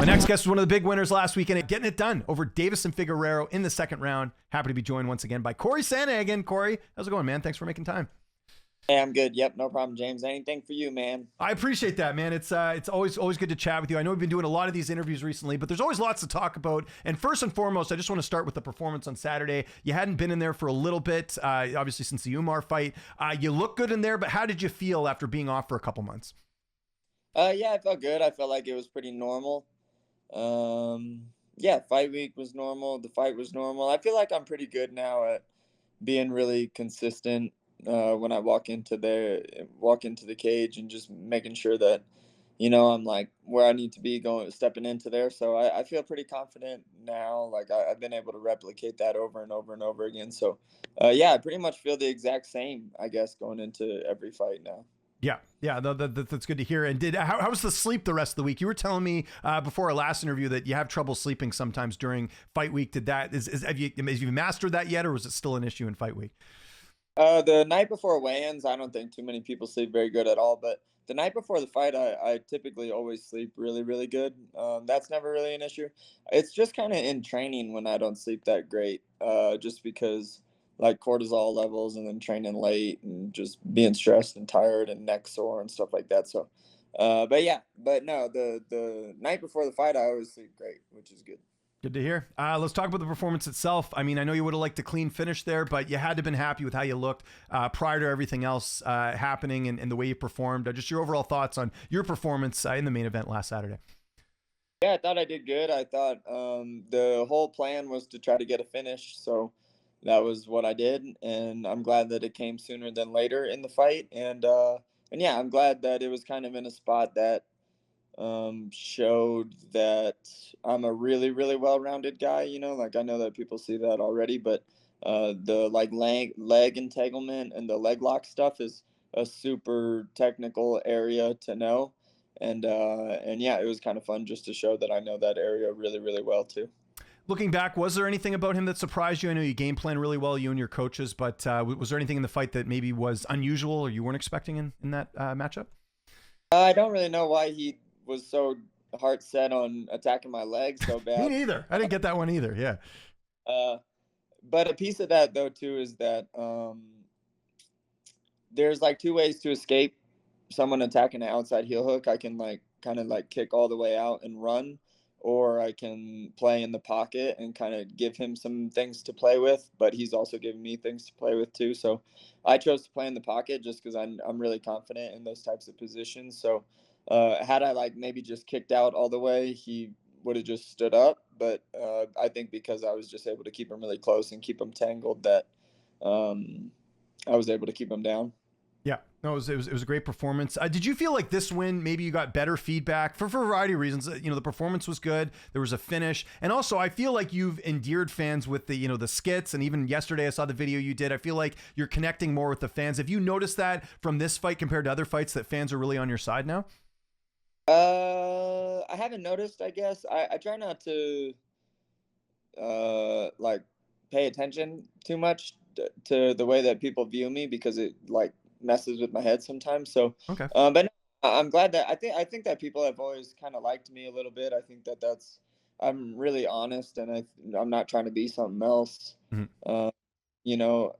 My next guest was one of the big winners last weekend at getting it done over Davison Figueiredo in the second round. Happy to be joined once again by Cory Sandhagen. Cory, how's it going, man? Thanks for making time. Hey, I'm good. Yep, no problem, James. Anything for you, man. I appreciate that, man. It's always good to chat with you. I know we've been doing a lot of these interviews recently, but there's always lots to talk about. And first and foremost, I just want to start with the performance on Saturday. You hadn't been in there for a little bit, obviously since the Umar fight. You look good in there, but how did you feel after being off for a couple months? Yeah, I felt good. I felt like it was pretty normal. Yeah, fight week was normal. The fight was normal. I feel like I'm pretty good now at being really consistent when I walk into the cage and just making sure that, I'm like where I need to be stepping into there. So I feel pretty confident now. Like I've been able to replicate that over and over and over again. So, yeah, I pretty much feel the exact same, I guess, going into every fight now. Yeah, that's good to hear. And how was the sleep the rest of the week? You were telling me before our last interview that you have trouble sleeping sometimes during fight week. Have you mastered that yet, or was it still an issue in fight week? The night before weigh-ins, I don't think too many people sleep very good at all. But the night before the fight, I typically always sleep really, really good. That's never really an issue. It's just kind of in training when I don't sleep that great, just because like cortisol levels and then training late and just being stressed and tired and neck sore and stuff like that. So, but no, the night before the fight, I always sleep great, which is good. Good to hear. Let's talk about the performance itself. I mean, I know you would have liked a clean finish there, but you had to have been happy with how you looked prior to everything else happening and the way you performed. Just your overall thoughts on your performance in the main event last Saturday. Yeah, I thought I did good. I thought the whole plan was to try to get a finish. So that was what I did. And I'm glad that it came sooner than later in the fight. And yeah, I'm glad that it was kind of in a spot that showed that I'm a really, really well-rounded guy. Like I know that people see that already, but the like leg entanglement and the leg lock stuff is a super technical area to know. And yeah, it was kind of fun just to show that I know that area really, really well too. Looking back, was there anything about him that surprised you? I know you game plan really well, you and your coaches, but was there anything in the fight that maybe was unusual or you weren't expecting in that matchup? I don't really know why he was so heart set on attacking my legs so bad. Me neither. I didn't get that one either. Yeah. But a piece of that though too is that there's like two ways to escape someone attacking an outside heel hook. I can like kind of like kick all the way out and run, or I can play in the pocket and kind of give him some things to play with, but he's also giving me things to play with too. So I chose to play in the pocket just because I'm really confident in those types of positions. So had I like maybe just kicked out all the way, he would have just stood up. But I think because I was just able to keep him really close and keep him tangled, that I was able to keep him down. Yeah, no, it was a great performance. Did you feel like this win, maybe you got better feedback for a variety of reasons? The performance was good. There was a finish. And also I feel like you've endeared fans with the skits. And even yesterday I saw the video you did. I feel like you're connecting more with the fans. Have you noticed that from this fight compared to other fights that fans are really on your side now? I haven't noticed, I guess. I try not to like pay attention too much to the way that people view me because it like messes with my head sometimes. So, Okay. but no, I'm glad that I think that people have always kind of liked me a little bit. I think that's I'm really honest, and I'm not trying to be something else. Mm-hmm.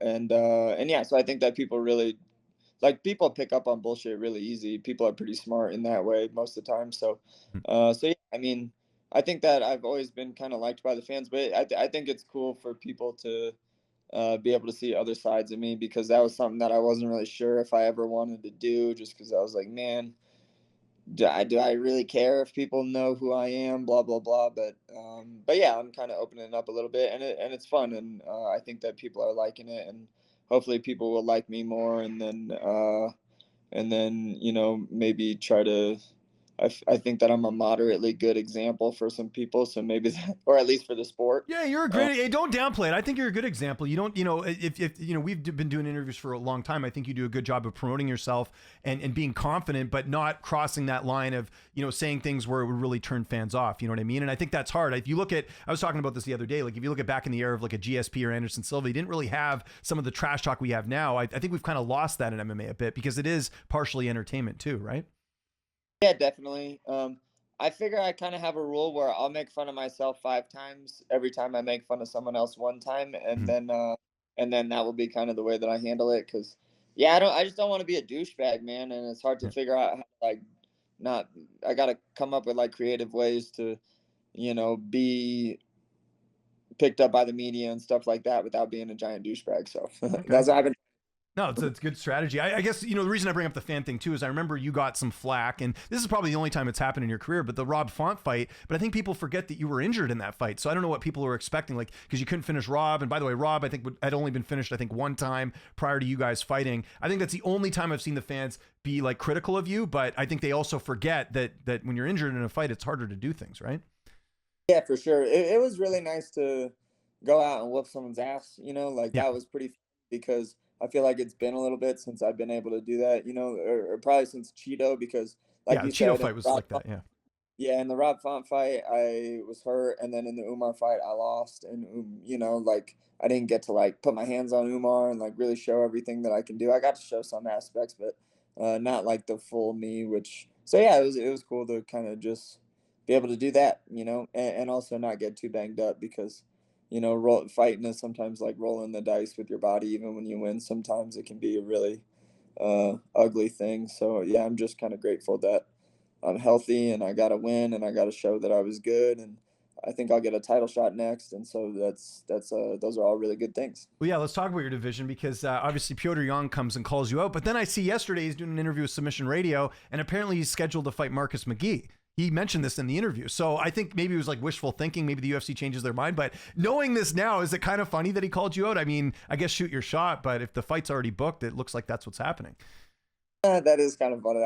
And yeah, so I think that people really like people pick up on bullshit really easy. People are pretty smart in that way most of the time. So, so yeah, I mean, I think that I've always been kind of liked by the fans, but I think it's cool for people to be able to see other sides of me, because that was something that I wasn't really sure if I ever wanted to do, just because I was like, man, do I really care if people know who I am, blah, blah, blah. But yeah, I'm kind of opening it up a little bit, and it's fun. And I think that people are liking it, and hopefully people will like me more. And then, maybe try to, I think that I'm a moderately good example for some people. So maybe that, or at least for the sport. Yeah, you're a great. Hey, don't downplay it. I think you're a good example. You don't, if we've been doing interviews for a long time. I think you do a good job of promoting yourself and being confident, but not crossing that line of saying things where it would really turn fans off. You know what I mean? And I think that's hard. If you look at, I was talking about this the other day. Like if you look at back in the era of like a GSP or Anderson Silva, you didn't really have some of the trash talk we have now. I think we've kind of lost that in MMA a bit because it is partially entertainment too, right? Yeah, definitely. I figure I kind of have a rule where I'll make fun of myself 5 times every time I make fun of someone else 1 time, Mhm. and then that will be kind of the way that I handle it. Cause yeah, I just don't want to be a douchebag, man, and it's hard to Yeah. figure out how to, like, not. I gotta come up with like creative ways to, be picked up by the media and stuff like that without being a giant douchebag. So Okay. that's what I've been. No, it's a good strategy. I guess, the reason I bring up the fan thing too is I remember you got some flack, and this is probably the only time it's happened in your career, but the Rob Font fight. But I think people forget that you were injured in that fight. So I don't know what people were expecting, like, because you couldn't finish Rob. And by the way, Rob, I think, had only been finished, I think, one time prior to you guys fighting. I think that's the only time I've seen the fans be like critical of you, but I think they also forget that when you're injured in a fight, it's harder to do things, right? Yeah, for sure. It was really nice to go out and whoop someone's ass. Like Yeah. that was pretty fun because I feel like it's been a little bit since I've been able to do that. Or probably since Cheeto because, like Yeah. The you Cheeto said, fight was like that. Yeah. yeah, in the Rob Font fight, I was hurt, and then in the Umar fight, I lost, and like I didn't get to like put my hands on Umar and like really show everything that I can do. I got to show some aspects, but not like the full me. Which so yeah, it was cool to kind of just be able to do that, and also not get too banged up because fighting is sometimes like rolling the dice with your body. Even when you win, sometimes it can be a really ugly thing. So yeah, I'm just kind of grateful that I'm healthy and I got to win and I got to show that I was good, and I think I'll get a title shot next, and so that's those are all really good things. Well, yeah, let's talk about your division because obviously Petr Yan comes and calls you out. But then I see yesterday he's doing an interview with Submission Radio, and apparently he's scheduled to fight Marcus McGee. He mentioned this in the interview. So I think maybe it was like wishful thinking. Maybe the UFC changes their mind. But knowing this now, is it kind of funny that he called you out? I mean, I guess shoot your shot, but if the fight's already booked, it looks like that's what's happening. That is kind of funny.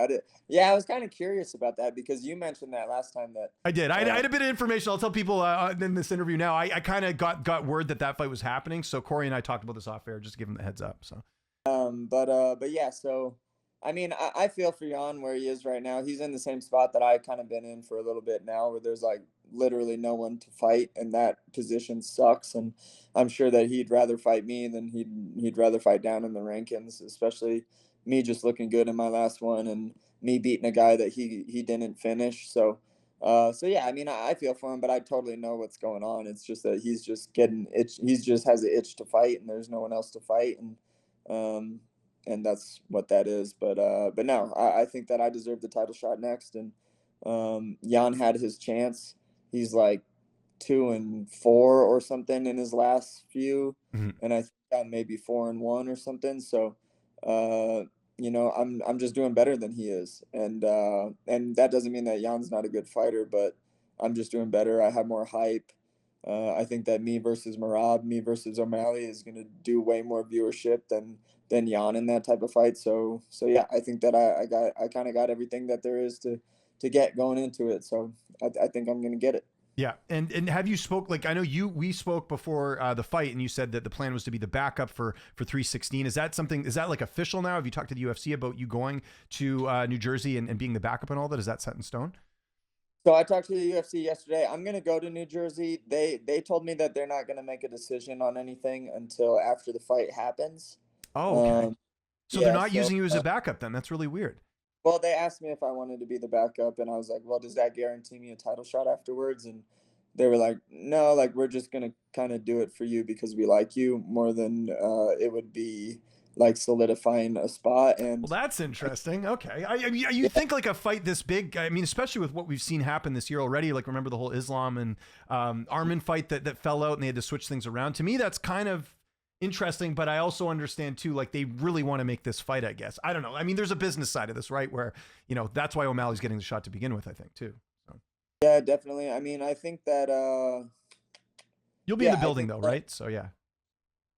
Yeah, I was kind of curious about that because you mentioned that last time that. I did. I had a bit of information. I'll tell people in this interview now. I kind of got word that fight was happening. So Cory and I talked about this off air, just to give him the heads up. So. But yeah, so I mean, I feel for Jan where he is right now. He's in the same spot that I've kind of been in for a little bit now, where there's like literally no one to fight, and that position sucks. And I'm sure that he'd rather fight me than he'd rather fight down in the rankings, especially me just looking good in my last one and me beating a guy that he didn't finish. So yeah, I mean, I feel for him, but I totally know what's going on. It's just that he's just getting itch. He's just has an itch to fight, and there's no one else to fight, um, and that's what that is. But no, I think that I deserve the title shot next, and Jan had his chance. He's like 2-4 or something in his last few, Mhm. and I think I'm maybe 4-1 or something. So, uh, I'm just doing better than he is, and that doesn't mean that Jan's not a good fighter, but I'm just doing better. I have more hype. I think that me versus Marab, me versus O'Malley is going to do way more viewership than Jan in that type of fight. So yeah, I think that I kind of got everything that there is to get going into it. So I think I'm going to get it. Yeah, and have you spoke, like, I know we spoke before the fight, and you said that the plan was to be the backup for 316. Is that like official now? Have you talked to the UFC about you going to New Jersey and being the backup and all that? Is that set in stone? So I talked to the UFC yesterday. I'm gonna go to New Jersey. They told me that they're not gonna make a decision on anything until after the fight happens. Oh, okay. Um, So they're yeah. not So using you as a backup then. That's really weird. well, they asked me if I wanted to be the backup, and I was like, well, does that guarantee me a title shot afterwards? And they were like, no, like we're just gonna kind of do it for you because we like you more than it would be like solidifying a spot. Well, And that's interesting. Okay. I mean, you yeah, think like a fight this big, I mean, especially with what we've seen happen this year already, like remember the whole Islam and Armin fight that fell out and they had to switch things around. To me, that's kind of interesting, but I also understand too, like they really want to make this fight, I guess. I don't know. I mean, there's a business side of this, right? Where, that's why O'Malley's getting the shot to begin with, I think, too. So. yeah, definitely. I mean, I think that You'll be in the yeah, I building think though, that right? So, yeah.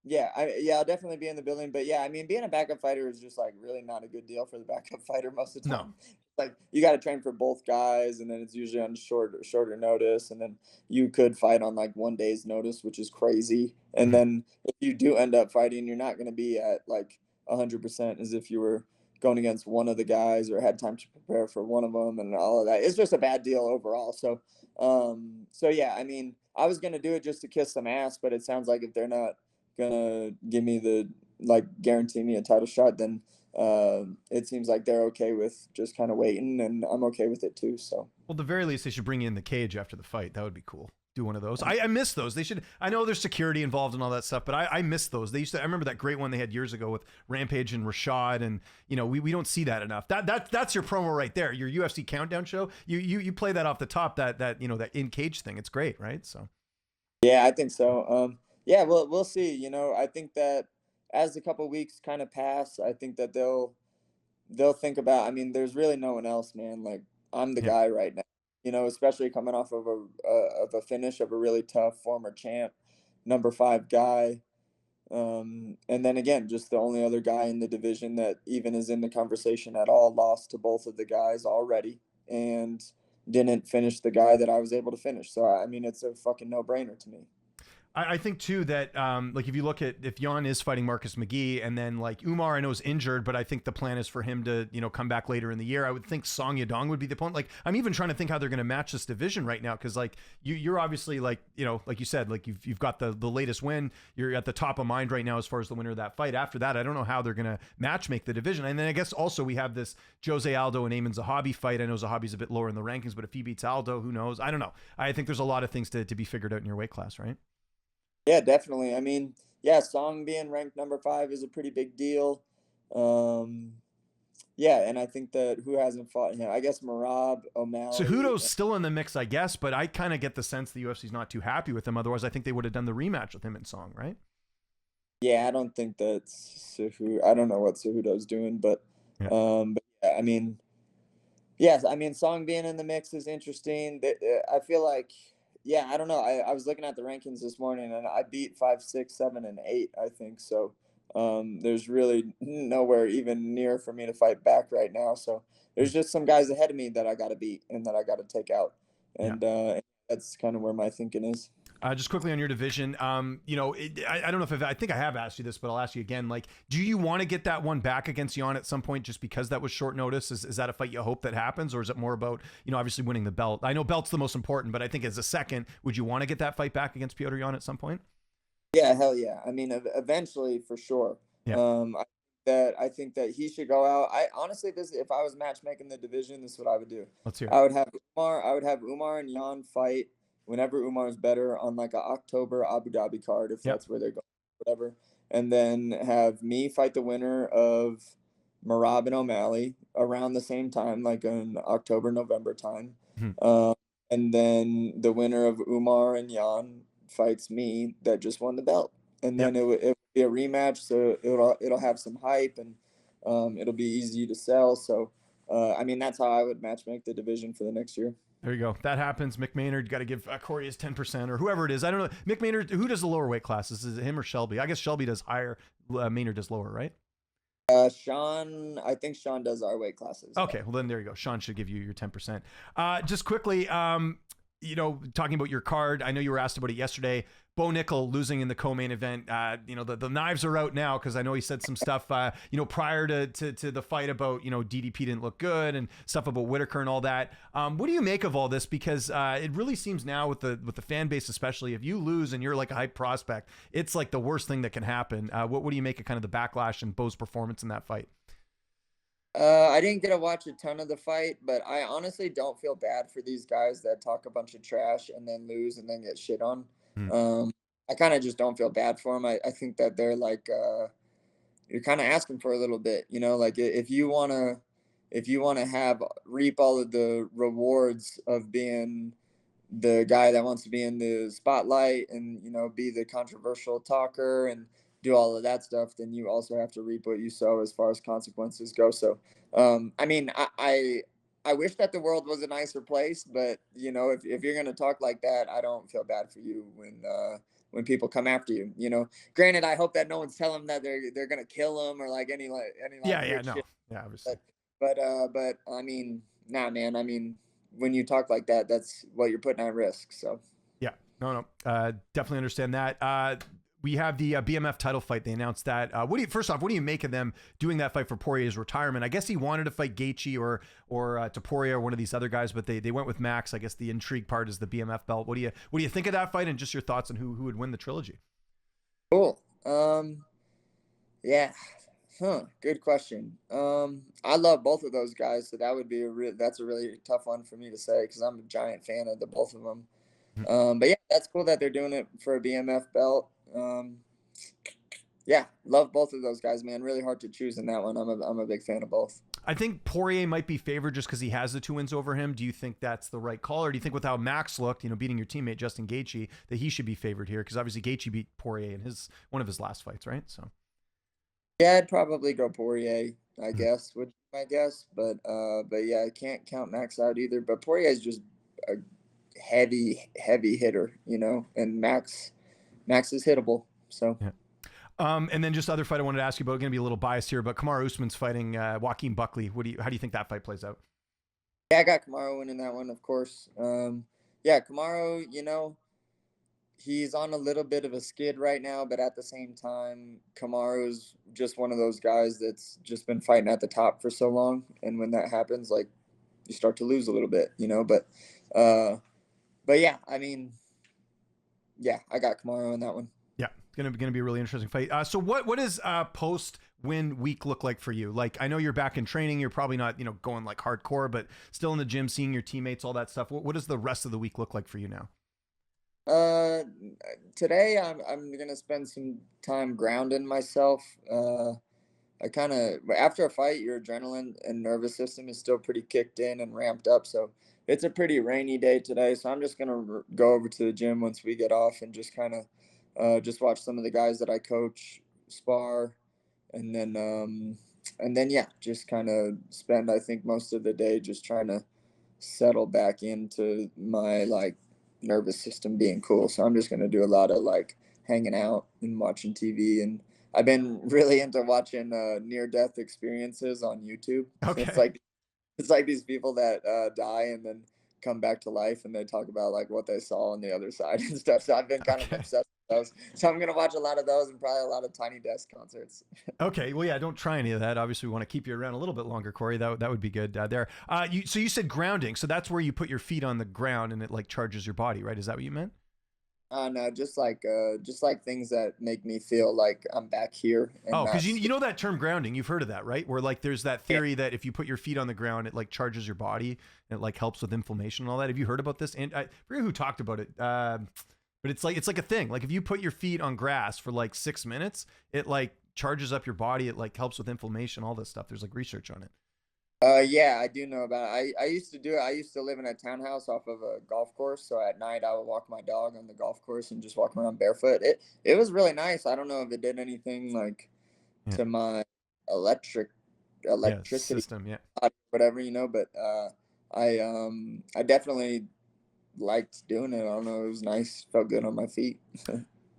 yeah, I'll definitely be in the building. But yeah, I mean, being a backup fighter is just like really not a good deal for the backup fighter most of the No. time. Like you got to train for both guys, and then it's usually on shorter notice, and then you could fight on like 1 day's notice, which is crazy. And Mhm. then if you do end up fighting, you're not going to be at like 100% as if you were going against one of the guys or had time to prepare for one of them and all of that. It's just a bad deal overall. So yeah, I mean, I was going to do it just to kiss some ass, but it sounds like if they're not gonna give me the like guarantee me a title shot, then it seems like they're okay with just kind of waiting, and I'm okay with it too. So, well, at the very least, they should bring you in the cage after the fight. That would be cool. Do one of those. I miss those. They should. I know there's security involved and all that stuff, but I miss those. They used to. I remember that great one they had years ago with Rampage and Rashad, and we don't see that enough. That's your promo right there. Your UFC countdown show. You play that off the top. That in cage thing. It's great, right? So. Yeah, I think so. Yeah, we'll see. I think that as a couple weeks kind of pass, I think that they'll think about. I mean, there's really no one else, man. Like, I'm the guy right now. Especially coming off of a finish of a really tough former champ, number 5 guy. And then again, just the only other guy in the division that even is in the conversation at all, lost to both of the guys already and didn't finish the guy that I was able to finish. So, I mean, it's a fucking no-brainer to me. I think too that like if you look at if Yan is fighting Marcus McGee and then like Umar I know is injured, but I think the plan is for him to come back later in the year. I would think Song Yadong would be the opponent. Like I'm even trying to think how they're going to match this division right now because like you're obviously like like you said like you've got the latest win. You're at the top of mind right now as far as the winner of that fight. After that, I don't know how they're going to match make the division. And then I guess also we have this Jose Aldo and Ayman Zahabi fight. I know Zahabi's a bit lower in the rankings, but if he beats Aldo, who knows? I don't know. I think there's a lot of things to be figured out in your weight class, right? Yeah, definitely. I mean, yeah, Song being ranked number 5 is a pretty big deal. Yeah, and I think that who hasn't fought him? I guess Merab, O'Malley. Cejudo's still in the mix, I guess, but I kind of get the sense the UFC's not too happy with him. Otherwise, I think they would have done the rematch with him and Song, right? Yeah, I don't think that's Cejudo. I don't know what Cejudo's doing, but yeah, I mean, yes, I mean, Song being in the mix is interesting. I feel like, yeah, I don't know. I was looking at the rankings this morning, and I beat 5, 6, 7, and 8. I think so. There's really nowhere even near for me to fight back right now. So there's just some guys ahead of me that I got to beat and that I got to take out, and that's kind of where my thinking is. Just quickly on your division, I don't know if I think I have asked you this, but I'll ask you again. Like, do you want to get that one back against Yan at some point just because that was short notice? Is that a fight you hope that happens, or is it more about, obviously winning the belt? I know belt's the most important, but I think as a second, would you want to get that fight back against Petr Yan at some point? Yeah, hell yeah. I mean, eventually for sure. Yeah. I think that he should go out. I honestly, if I was matchmaking the division, this is what I would do. Let's hear it. I would have Umar and Yan fight whenever Umar is better on like a October Abu Dhabi card, if that's where they're going, whatever. And then have me fight the winner of Merab and O'Malley around the same time, like in October, November time. And then the winner of Umar and Yan fights me that just won the belt. And then it would be a rematch, so it'll have some hype and it'll be easy to sell. So I mean, that's how I would matchmake the division for the next year. There you go. That happens. Mick Maynard got to give Cory his 10% or whoever it is. I don't know. Mick Maynard, who does the lower weight classes? Is it him or Shelby? I guess Shelby does higher. Maynard does lower, right? Sean, I think Sean does our weight classes. Okay, well then there you go. Sean should give you your 10%. Just quickly, talking about your card, I know you were asked about it yesterday. Bo Nickal losing in the co-main event. The knives are out now because I know he said some stuff, prior to the fight about, DDP didn't look good and stuff about Whitaker and all that. What do you make of all this? Because it really seems now with the fan base, especially if you lose and you're like a hype prospect, it's like the worst thing that can happen. What do you make of kind of the backlash and Bo's performance in that fight? I didn't get to watch a ton of the fight, but I honestly don't feel bad for these guys that talk a bunch of trash and then lose and then get shit on. I kind of just don't feel bad for them. I think that they're like, you're kind of asking for a little bit, like if you want to reap all of the rewards of being the guy that wants to be in the spotlight and, be the controversial talker and do all of that stuff, then you also have to reap what you sow as far as consequences go. So, I mean, I wish that the world was a nicer place, but if you're going to talk like that, I don't feel bad for you when people come after you, granted, I hope that no one's telling them that they're going to kill them or like any no. Shit. Yeah, obviously. But I mean, nah, man, I mean, when you talk like that, that's what you're putting at risk. So yeah, no, definitely understand that. We have the BMF title fight. They announced that. First off, what do you make of them doing that fight for Poirier's retirement? I guess he wanted to fight Gaethje or Topuria or one of these other guys, but they went with Max. I guess the intrigue part is the BMF belt. What do you think of that fight and just your thoughts on who would win the trilogy? Cool. Yeah. Good question. I love both of those guys, so that would be that's a really tough one for me to say because I'm a giant fan of the both of them. But yeah, that's cool that they're doing it for a BMF belt. Yeah, love both of those guys, man. Really hard to choose in that one. I'm a big fan of both. I think Poirier might be favored just because he has the 2 wins over him. Do you think that's the right call, or do you think with how Max looked, beating your teammate Justin Gaethje, that he should be favored here? Because obviously Gaethje beat Poirier in one of his last fights, right? So yeah, I'd probably go Poirier. I guess would be my guess, but yeah, I can't count Max out either. But Poirier is just a heavy hitter, and Max is hittable. So. yeah. And then just other fight I wanted to ask you about, going to be a little biased here, but Kamaru Usman's fighting Joaquin Buckley. How do you think that fight plays out? Yeah, I got Kamaru winning that one, of course. Yeah, Kamaru, he's on a little bit of a skid right now, but at the same time, Kamaru's just one of those guys that's just been fighting at the top for so long, and when that happens, like, you start to lose a little bit, but yeah, I mean, yeah, I got Kamaru in that one. Yeah, it's gonna be a really interesting fight. So what does post win week look like for you? Like, I know you're back in training, you're probably not going like hardcore, but still in the gym, seeing your teammates, all that stuff. What does the rest of the week look like for you now? Today I'm gonna spend some time grounding myself. I kind of after a fight, your adrenaline and nervous system is still pretty kicked in and ramped up. So it's a pretty rainy day today. So I'm just gonna go over to the gym once we get off and just kind of just watch some of the guys that I coach spar, and then yeah, just kind of spend I think most of the day just trying to settle back into my like nervous system being cool. So I'm just gonna do a lot of like hanging out and watching TV, and I've been really into watching near death experiences on YouTube. Okay. It's like these people that die and then come back to life, and they talk about like what they saw on the other side and stuff. So I've been kind of Okay. obsessed with those. So I'm gonna watch a lot of those and probably a lot of Tiny Desk concerts. Okay. Well, yeah, don't try any of that. Obviously, we want to keep you around a little bit longer, Corey. That would be good there. So you said grounding. So that's where you put your feet on the ground and it like charges your body, right? Is that what you meant? No, just like things that make me feel like I'm back here and Oh, because not. you know that term grounding. You've heard of that, right? Where like there's that theory that if you put your feet on the ground, it like charges your body. And it like helps with inflammation and all that. Have you heard about this? And I forget who talked about it. But it's like a thing. Like if you put your feet on grass for like 6 minutes, it like charges up your body. It like helps with inflammation, all this stuff. There's like research on it. Yeah, I do know about it. I used to do it. I used to live in a townhouse off of a golf course. So at night I would walk my dog on the golf course and just walk around barefoot. It was really nice. I don't know if it did anything like Yeah. to my Yeah. electricity, System. Yeah. whatever, but I definitely liked doing it. I don't know, it was nice. Felt good on my feet.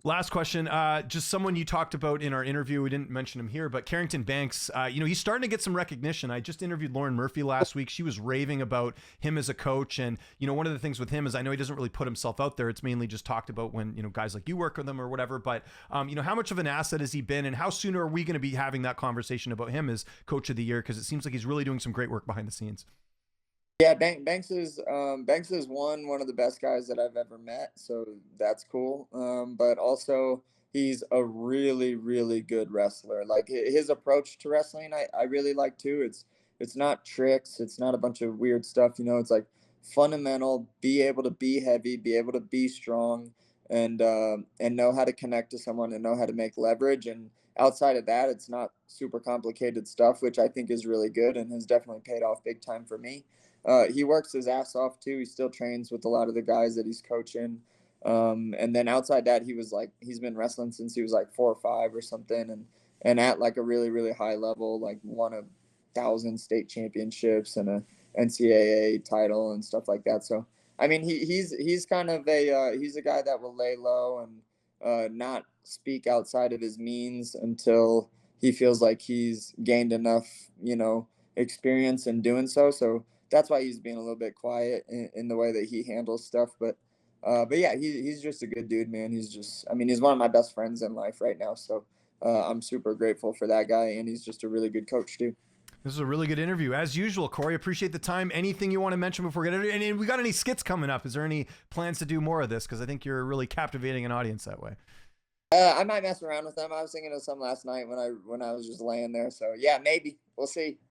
Last question. Just someone you talked about in our interview. We didn't mention him here, but Carrington Banks, he's starting to get some recognition. I just interviewed Lauren Murphy last week. She was raving about him as a coach. And, one of the things with him is I know he doesn't really put himself out there. It's mainly just talked about when, guys like you work with him or whatever. But, how much of an asset has he been, and how soon are we going to be having that conversation about him as coach of the year? Because it seems like he's really doing some great work behind the scenes. Yeah, Banks is one of the best guys that I've ever met, so that's cool. But also he's a really really good wrestler. Like his approach to wrestling, I really like too. It's not tricks, it's not a bunch of weird stuff. It's like fundamental. Be able to be heavy, be able to be strong, and know how to connect to someone and know how to make leverage. And outside of that, it's not super complicated stuff, which I think is really good and has definitely paid off big time for me. He works his ass off too. He still trains with a lot of the guys that he's coaching. And then outside that, he's been wrestling since he was like 4 or 5 or something, and at like a really really high level, like won 1,000 state championships and a NCAA title and stuff like that. So I mean, he's kind of he's a guy that will lay low and not speak outside of his means until he feels like he's gained enough, experience in doing so. So that's why he's being a little bit quiet in the way that he handles stuff. But yeah, he's just a good dude, man. He's one of my best friends in life right now. So I'm super grateful for that guy, and he's just a really good coach too. This is a really good interview. As usual, Corey, appreciate the time. Anything you want to mention before we get into it? And we got any skits coming up? Is there any plans to do more of this? Because I think you're really captivating an audience that way. I might mess around with them. I was thinking of some last night when I was just laying there. So yeah, maybe we'll see.